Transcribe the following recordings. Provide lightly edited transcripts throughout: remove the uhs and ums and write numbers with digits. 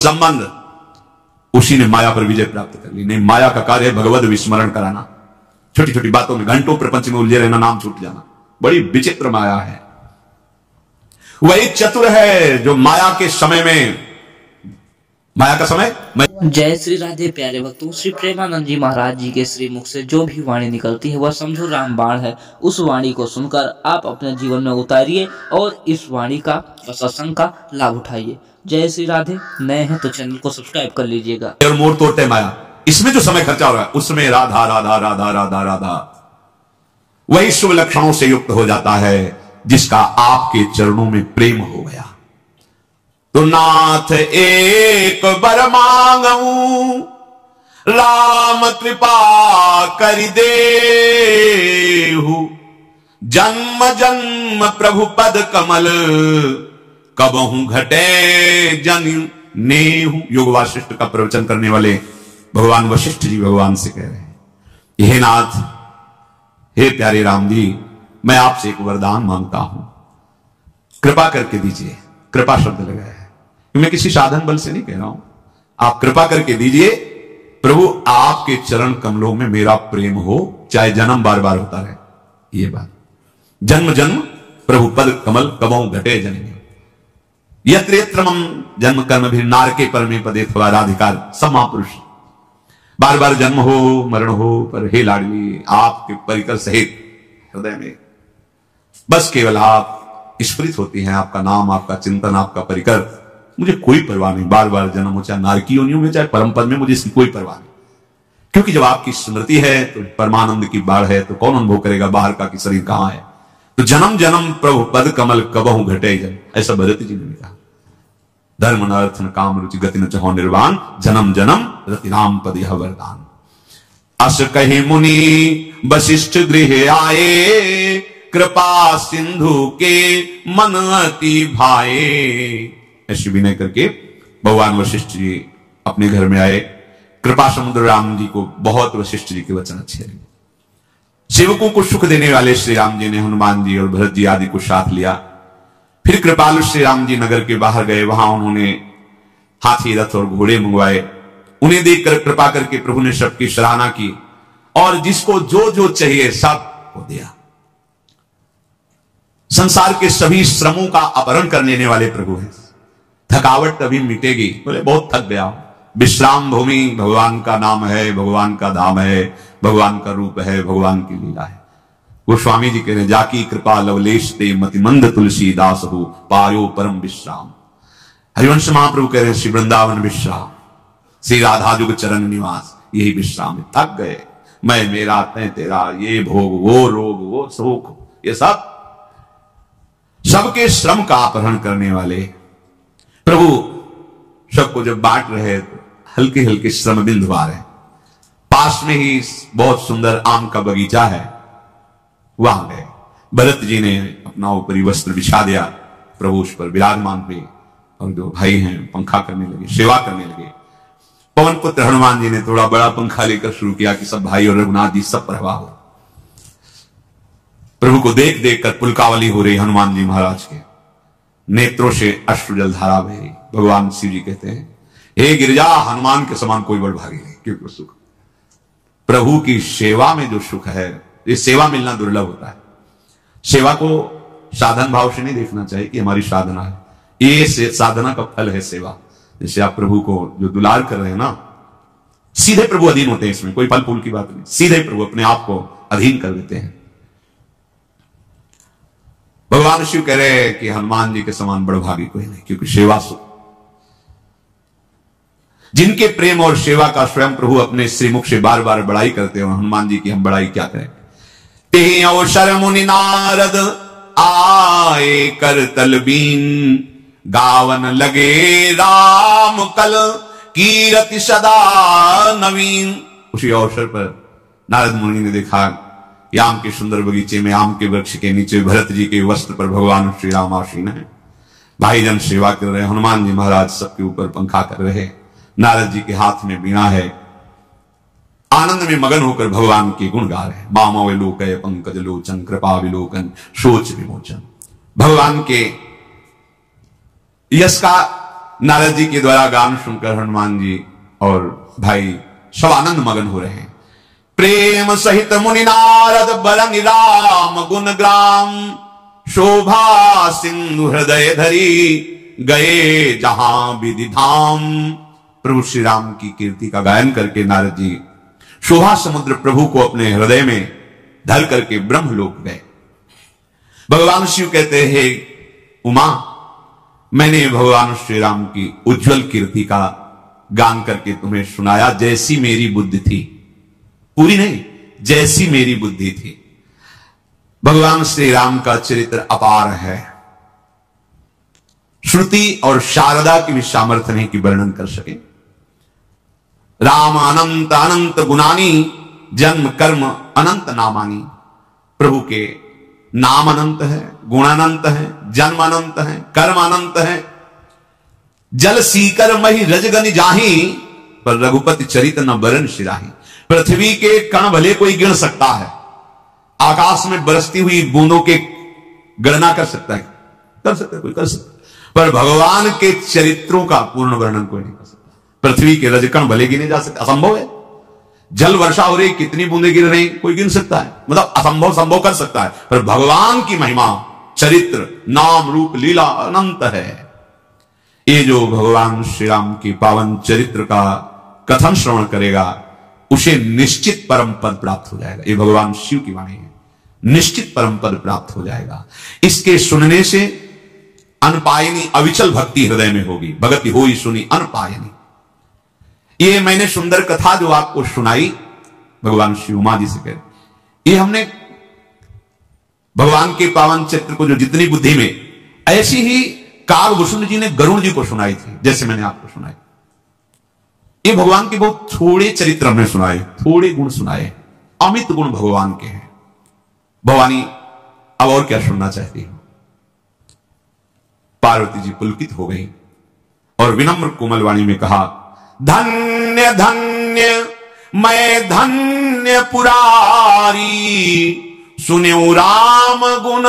संबंध, उसी ने माया पर विजय प्राप्त कर ली। नहीं, माया का कार्य है भगवद विस्मरण कराना, छोटी छोटी बातों में घंटों प्रपंच में उलझे रहना, नाम छूट जाना। बड़ी विचित्र माया है। वही चतुर है जो माया के समय में, माया का समय। जय श्री राधे प्यारे भक्तों। श्री प्रेमानंद जी महाराज जी के श्री मुख से जो भी वाणी निकलती है वह समझो रामबाण है। उस वाणी को सुनकर आप अपने जीवन में उतारिए और इस वाणी का और सत्संग का लाभ उठाइए। जय श्री राधे। नए हैं तो चैनल को सब्सक्राइब कर लीजिएगा। और मोड़ तोड़ते माया, इसमें जो समय खर्चा हो रहा है उसमें राधा राधा राधा राधा राधा, वही शुभ लक्षणों से युक्त हो जाता है जिसका आपके चरणों में प्रेम हो गया। तो नाथ एक बर मांगू, राम कृपा कर देहु, जन्म जन्म प्रभु पद कमल, कबहू घटे जन नेहु। योग वासिष्ठ का प्रवचन करने वाले भगवान वशिष्ठ जी भगवान से कह रहे हैं, हे नाथ, हे प्यारे राम जी, मैं आपसे एक वरदान मांगता हूं, कृपा करके दीजिए। कृपा शब्द लगाया है, मैं किसी साधन बल से नहीं कह रहा हूं, आप कृपा करके दीजिए प्रभु, आपके चरण कमलों में मेरा प्रेम हो, चाहे जन्म बार बार होता रहे। ये बात, जन्म जन्म प्रभु पद कमल, कबहू घटे जन यत्र यत्र मम जन्म कर्म भी नारके परमे पदे थवा राधिकार। सब महापुरुष, बार बार जन्म हो मरण हो, पर हे लाडली, आपके परिकर सहित हृदय में बस केवल आप स्फुरित होती हैं, आपका नाम, आपका चिंतन, आपका परिकर। मुझे कोई परवाह नहीं, बार बार जन्म हो, चाहे नारकी योनियों में चाहे परम पद में, मुझे इसकी कोई परवाह नहीं। क्योंकि जब आपकी स्मृति है तो परमानंद की बाढ़ है, तो कौन अनुभव करेगा बाहर का कि शरीर कहां है। तो जन्म जन्म प्रभु पद कमल, कबहू घटे जन, ऐसा भरत जी ने कहा। धर्म न अर्थ न काम रुचि गति न चहो निर्वाण, जन्म जन्म रति राम पद यह वरदान। अस कहे मुनि वशिष्ठ गृह आए, कृपा सिंधु के मन अति भाए। ऐसी विनय करके भगवान वशिष्ठ जी अपने घर में आए। कृपा समुद्र राम जी को बहुत वशिष्ठ जी के वचन अच्छे लगे। सेवकों को सुख देने वाले श्री राम जी ने हनुमान जी और भरत जी आदि को साथ लिया। फिर कृपालु श्री राम जी नगर के बाहर गए, वहां उन्होंने हाथी, रथ और घोड़े मंगवाए। उन्हें देखकर कृपा करके प्रभु ने सबकी सराहना की और जिसको जो जो चाहिए सब को दिया। संसार के सभी श्रमों का अपहरण कर लेने वाले प्रभु हैं। थकावट कभी मिटेगी, बोले बहुत थक गया। विश्राम भूमि भगवान का नाम है, भगवान का धाम है, भगवान का रूप है, भगवान की लीला है। वो स्वामी जी कह रहे, जाकी कृपा लवलेश ते मति मंद तुलसी दास हो, पायो परम विश्राम। हरिवंश महाप्रभु कह रहे, श्री वृंदावन विश्राम, श्री राधा जुग चरण निवास, यही विश्राम है। थक गए, मैं मेरा तय तेरा, ये भोग वो रोग वो सुख, ये सब सबके श्रम का अपहरण करने वाले प्रभु सबको जब बांट रहे तो हल्के हल्के श्रम बिंदु आ रहे। पास में ही बहुत सुंदर आम का बगीचा है, वहां गए। भरत जी ने अपना ऊपरी वस्त्र बिछा दिया, प्रभु उस पर विराजमान हुए और जो भाई हैं पंखा करने लगे, सेवा करने लगे। पवन पुत्र हनुमान जी ने थोड़ा बड़ा पंखा लेकर शुरू किया कि सब भाई और रघुनाथ जी सब प्रवाह हो। प्रभु को देख देख कर पुलकावली हो रही हनुमान जी महाराज के नेत्रों से अश्रुजल धारा बह रही। भगवान शिव जी कहते हैं, हे गिरिजा, हनुमान के समान कोई बड़भागी नहीं, क्योंकि सुख प्रभु की सेवा में जो सुख है, ये सेवा मिलना दुर्लभ होता है। सेवा को साधन भाव से नहीं देखना चाहिए कि हमारी साधना है, ये साधना का फल है सेवा। जैसे आप प्रभु को जो दुलार कर रहे हैं ना, सीधे प्रभु अधीन होते हैं, इसमें कोई फल फूल की बात नहीं, सीधे प्रभु अपने आप को अधीन कर देते हैं। भगवान शिव कह रहे हैं कि हनुमान जी के समान बड़भागी कोई नहीं, क्योंकि सेवा सुख, जिनके प्रेम और सेवा का स्वयं प्रभु अपने श्रीमुख से बार बार बड़ाई करते हो, हनुमान जी की हम बड़ाई क्या करें। ते अवसर मुनि नारद आए कर तलबीन, गावन लगे राम कल कीरति सदा नवीन। उसी अवसर पर नारद मुनि ने देखा कि आम के सुंदर बगीचे में आम के वृक्ष के नीचे भरत जी के वस्त्र पर भगवान श्री राम आसीन है। भाईजन सेवा कर रहे, हनुमान जी महाराज सबके ऊपर पंखा कर रहे, नारद जी के हाथ में बीणा है, आनंद में मगन होकर भगवान के गुण गा रहे। मामवलोकय पंकज लोचन, कृपा विलोकन सोच विमोचन। भगवान के यश का नारद जी के द्वारा गान सुनकर हनुमान जी और भाई सब आनंद मगन हो रहे हैं। प्रेम सहित मुनि नारद बरंग राम गुण ग्राम, शोभा सिंधु हृदय धरी गए जहां विधि धाम। प्रभु श्री राम की कीर्ति का गायन करके नारद जी शोभा समुद्र प्रभु को अपने हृदय में धर करके ब्रह्मलोक गए। भगवान शिव कहते हैं, उमा, मैंने भगवान श्री राम की उज्जवल कीर्ति का गान करके तुम्हें सुनाया, जैसी मेरी बुद्धि थी, पूरी नहीं, जैसी मेरी बुद्धि थी। भगवान श्री राम का चरित्र अपार है, श्रुति और शारदा की भी सामर्थ्य नहीं कि वर्णन कर सके। राम अनंत अनंत गुणानी, जन्म कर्म अनंत नामानी। प्रभु के नाम अनंत है, गुण अनंत है, जन्म अनंत है, कर्म अनंत है। जल सीकर मही रजगन जाही, पर रघुपति चरित न बरन शिराही। पृथ्वी के कण भले कोई गिन सकता है, आकाश में बरसती हुई बूंदों के गणना कर सकता है, कोई कर सकता है, पर भगवान के चरित्रों का पूर्ण वर्णन कोई नहीं कर सकता। पृथ्वी के रजकण भले गिने जा सकते, असंभव है। जल वर्षा हो रही, कितनी बूंदे गिर रही, कोई गिन सकता है, मतलब असंभव संभव कर सकता है, पर भगवान की महिमा, चरित्र, नाम, रूप, लीला अनंत है। ये जो भगवान श्री राम की पावन चरित्र का कथन श्रवण करेगा, उसे निश्चित परम पद प्राप्त हो जाएगा। ये भगवान शिव की वाणी है, निश्चित परम पद प्राप्त हो जाएगा। इसके सुनने से अनपायनी अविचल भक्ति हृदय में होगी। भगति होई सुनी अनपायनी। ये मैंने सुंदर कथा जो आपको सुनाई भगवान शिव उमा जी से कह, ये हमने भगवान के पावन चरित्र को जो जितनी बुद्धि में, ऐसी ही कागभूषण जी ने गरुण जी को सुनाई थी, जैसे मैंने आपको सुनाई। ये भगवान के बहुत थोड़े चरित्र हमने सुनाए, थोड़े गुण सुनाए, अमित गुण भगवान के हैं। भवानी अब और क्या सुनना चाहती हो? पार्वती जी पुलकित हो गई और विनम्र कोमल वाणी में कहा, धन्य धन्य मैं धन्य पुरारी, सुन्यो राम गुण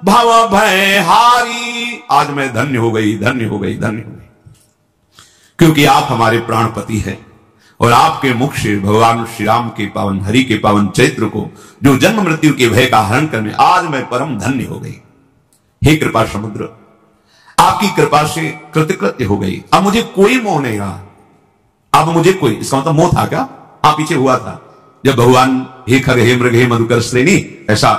भव भय हारी। आज मैं धन्य हो गई, धन्य हो गई, धन्य हो गई, क्योंकि आप हमारे प्राणपति हैं और आपके मुख से भगवान श्री राम के पावन, हरि के पावन चरित्र को, जो जन्म मृत्यु के भय का हरण करने, आज मैं परम धन्य हो गई। हे कृपा समुद्र, आपकी कृपा से कृतकृत्य हो गई। अब मुझे कोई मोह नहीं रहा। अब मुझे कोई, इसका मतलब मोह था क्या? पीछे हुआ था जब भगवान हे खग हे मृग हे मधुकर श्रेणी, ऐसा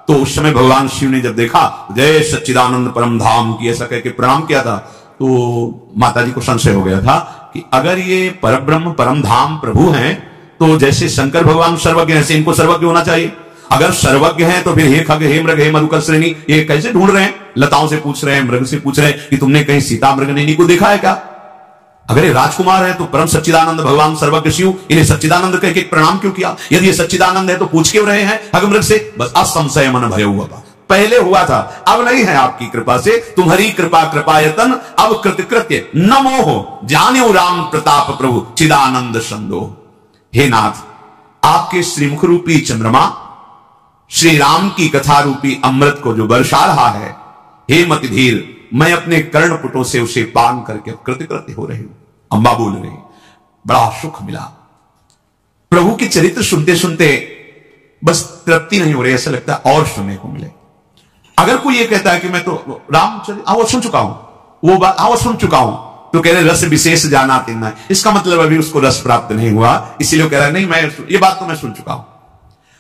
तो उस समय भगवान शिव ने जब देखा, जय सच्चिदानंद परम धाम की ऐसा कहकर प्रणाम किया था, तो माता जी को संशय हो गया था कि अगर ये परब्रह्म परम धाम प्रभु हैं, तो जैसे शंकर भगवान सर्वज्ञ हैं, ऐसे इनको सर्वज्ञ होना चाहिए। अगर सर्वज्ञ हैं तो फिर हे खग हे मृग हे मधुकर श्रेणी ये कैसे ढूंढ रहे हैं? लताओं से पूछ रहे हैं, मृग से पूछ रहे हैं कि तुमने कहीं सीता मृग नैनी को देखा है क्या? अगर ये राजकुमार है तो परम सच्चिदानंद भगवान सर्वज्ञ शिव इन्हें सच्चिदानंद कह के प्रणाम क्यों किया? यदि ये सच्चिदानंद है तो पूछ क्यों रहे हैं खग मृग से? बस असंशय मन भय हुआ, पहले हुआ था, अब नहीं है। आपकी कृपा से, तुम्हारी कृपा कृपायतन अब कृतकृत्य न मोह, जान्यो राम प्रताप प्रभु चिदानंद संदोह। हे नाथ, आपके श्रीमुख रूपी चंद्रमा श्री राम की कथा रूपी अमृत को जो बरसा रहा है, हे मतिधीर, मैं अपने कर्णपुटों से उसे पान करके कृतकृत्य हो रही हूं। अम्बा बोल रही, बड़ा सुख मिला। प्रभु के चरित्र सुनते सुनते बस तृप्ति नहीं हो रही, ऐसा लगता है और सुनने को मिले। अगर कोई ये कहता है कि मैं तो रामचरित्र वो सुन चुका हूं, वो बात वो सुन चुका हूं, तो कह रहे रस विशेष जाना तीना, इसका मतलब अभी उसको रस प्राप्त नहीं हुआ, इसीलिए कह रहा है नहीं मैं ये बात तो मैं सुन चुका हूं।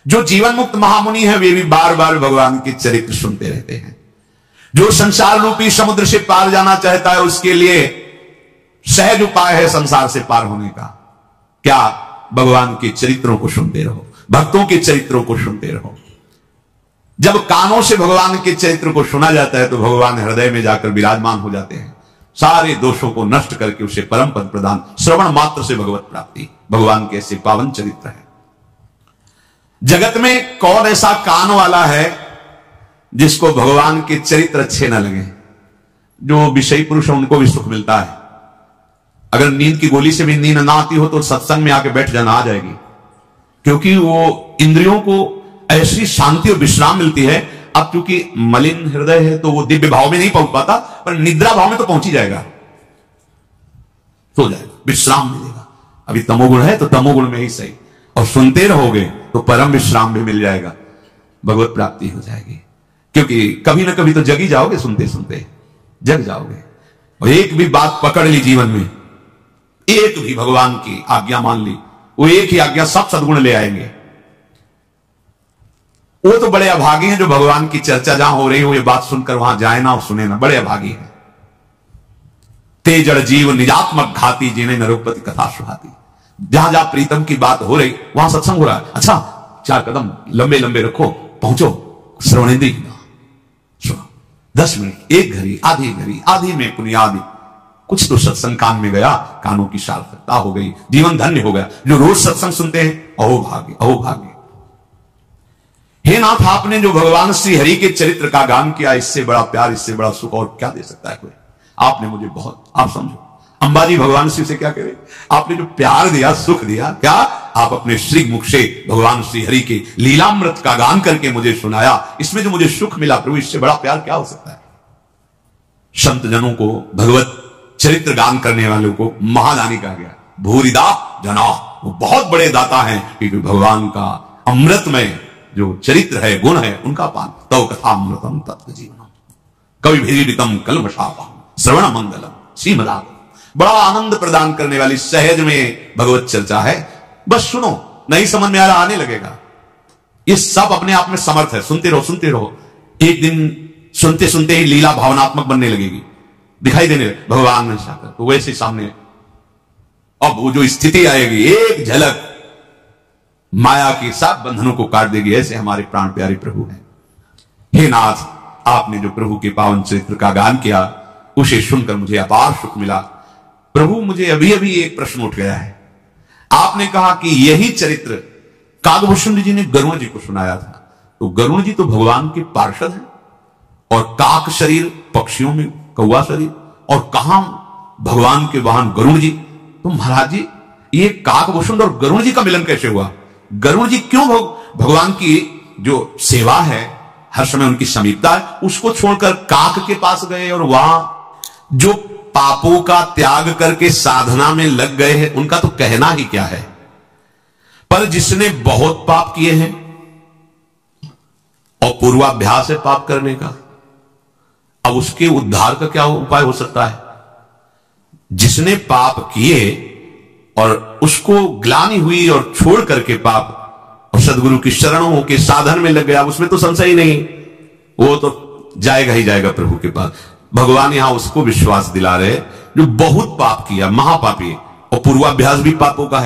जो जीवन मुक्त महामुनि है वे भी बार बार भगवान के चरित्र सुनते रहते हैं। जो संसार रूपी समुद्र से पार जाना चाहता है उसके लिए सहज उपाय है संसार से पार होने का, क्या? भगवान के चरित्रों को सुनते रहो, भक्तों के चरित्रों को सुनते रहो। जब कानों से भगवान के चरित्र को सुना जाता है तो भगवान हृदय में जाकर विराजमान हो जाते हैं, सारे दोषों को नष्ट करके उसे परम पद प्रदान, श्रवण मात्र से भगवत प्राप्ति। भगवान के ऐसे पावन चरित्र है। जगत में कौन ऐसा कान वाला है जिसको भगवान के चरित्र अच्छे ना लगे? जो विषयी पुरुष है उनको भी सुख मिलता है। अगर नींद की गोली से भी नींद ना आती हो तो सत्संग में आके बैठ जाना, आ जाएगी, क्योंकि वो इंद्रियों को ऐसी शांति और विश्राम मिलती है। अब क्योंकि मलिन हृदय है तो वो दिव्य भाव में नहीं पहुंच पाता, पर निद्रा भाव में तो पहुंच ही जाएगा। सो जाएगा, विश्राम मिलेगा। अभी तमोगुण है तो तमोगुण में ही सही, और सुनते रहोगे तो परम विश्राम भी मिल जाएगा, भगवत प्राप्ति हो जाएगी। क्योंकि कभी ना कभी तो जग ही जाओगे, सुनते सुनते जग जाओगे। और एक भी बात पकड़ ली जीवन में, एक भी भगवान की आज्ञा मान ली, वो एक ही आज्ञा सब सद्गुण ले आएंगे। वो तो बड़े अभागी हैं जो भगवान की चर्चा जहां हो रही हो ये बात सुनकर वहां जाए ना और सुने ना, बड़े अभागी हैं। ते जड़ जीव निजात्मक घाती जिन्हें नरोपति कथा सुहाती। जहां जहां प्रीतम की बात हो रही वहां सत्संग हो रहा है, अच्छा 4 कदम लंबे लंबे रखो, पहुंचो श्रवणेंद्रिय, सुनो 10 मिनट, 1 घड़ी, आधी में पुनियादी, कुछ तो सत्संग कान में गया, कानों की सार्थकता हो गई, जीवन धन्य हो गया। जो रोज सत्संग सुनते हैं, अहो भाग्य, अहो भाग्य। हे नाथ, आपने जो भगवान श्री हरि के चरित्र का गान किया, इससे बड़ा प्यार, इससे बड़ा सुख और क्या दे सकता है कोई। आपने मुझे बहुत, आप समझो अंबाजी भगवान श्री से क्या कह रहे, आपने जो प्यार दिया, सुख दिया, क्या आप अपने श्री मुख से भगवान श्री हरि के लीलामृत का गान करके मुझे सुनाया, इसमें जो मुझे सुख मिला प्रभु, इससे बड़ा प्यार क्या हो सकता है। संत जनों को, भगवत चरित्र गान करने वालों को महादानी कहा गया, भूरिदा जना, वो बहुत बड़े दाता हैं, क्योंकि भगवान का अमृतमय जो चरित्र है, गुण है, उनका पान। तव कथा अमृतम तत्व जीवनम कवि भीड़ितम कल्मषापम श्रवण मंगलम श्रीमदागम। बड़ा आनंद प्रदान करने वाली सहज में भगवत चर्चा है। बस सुनो, नहीं समझ में आ रहा, आने लगेगा। ये सब अपने आप में समर्थ है, सुनते रहो सुनते रहो। एक दिन सुनते सुनते ही लीला भावनात्मक बनने लगेगी, दिखाई देने भगवान ने साकर, तो वैसे सामने अब वो जो स्थिति आएगी, एक झलक माया की सब बंधनों को काट देगी। ऐसे हमारे प्राण प्यारे प्रभु हैं। हे नाथ, आपने जो प्रभु के पावन चरित्र का गान किया, उसे सुनकर मुझे अपार सुख मिला। प्रभु, मुझे अभी अभी एक प्रश्न उठ गया है। आपने कहा कि यही चरित्र काकभूषण जी ने गरुण जी को सुनाया था, तो गरुण जी तो भगवान के पार्षद हैं, और काक शरीर पक्षियों में कौवा शरीर, और कहां भगवान के वाहन गरुण जी। तो महाराज जी, ये काकभूषण और गरुण जी का मिलन कैसे हुआ? गरुण जी क्यों भगवान की जो सेवा है, हर समय उनकी समीपता है, उसको छोड़कर काक के पास गए, और वहां जो पापों का त्याग करके साधना में लग गए हैं, उनका तो कहना ही क्या है। पर जिसने बहुत पाप किए हैं और पूर्वाभ्यास है पाप करने का, अब उसके उद्धार का क्या उपाय हो सकता है? जिसने पाप किए और उसको ग्लानि हुई और छोड़ करके पाप, और सदगुरु की शरणों होकर साधन में लग गया, उसमें तो संशय ही नहीं, वो तो जाएगा ही जाएगा प्रभु के पास। भगवान यहां उसको विश्वास दिला रहे जो बहुत पाप किया, महापापी, और पूर्वाभ्यास भी पापों का है।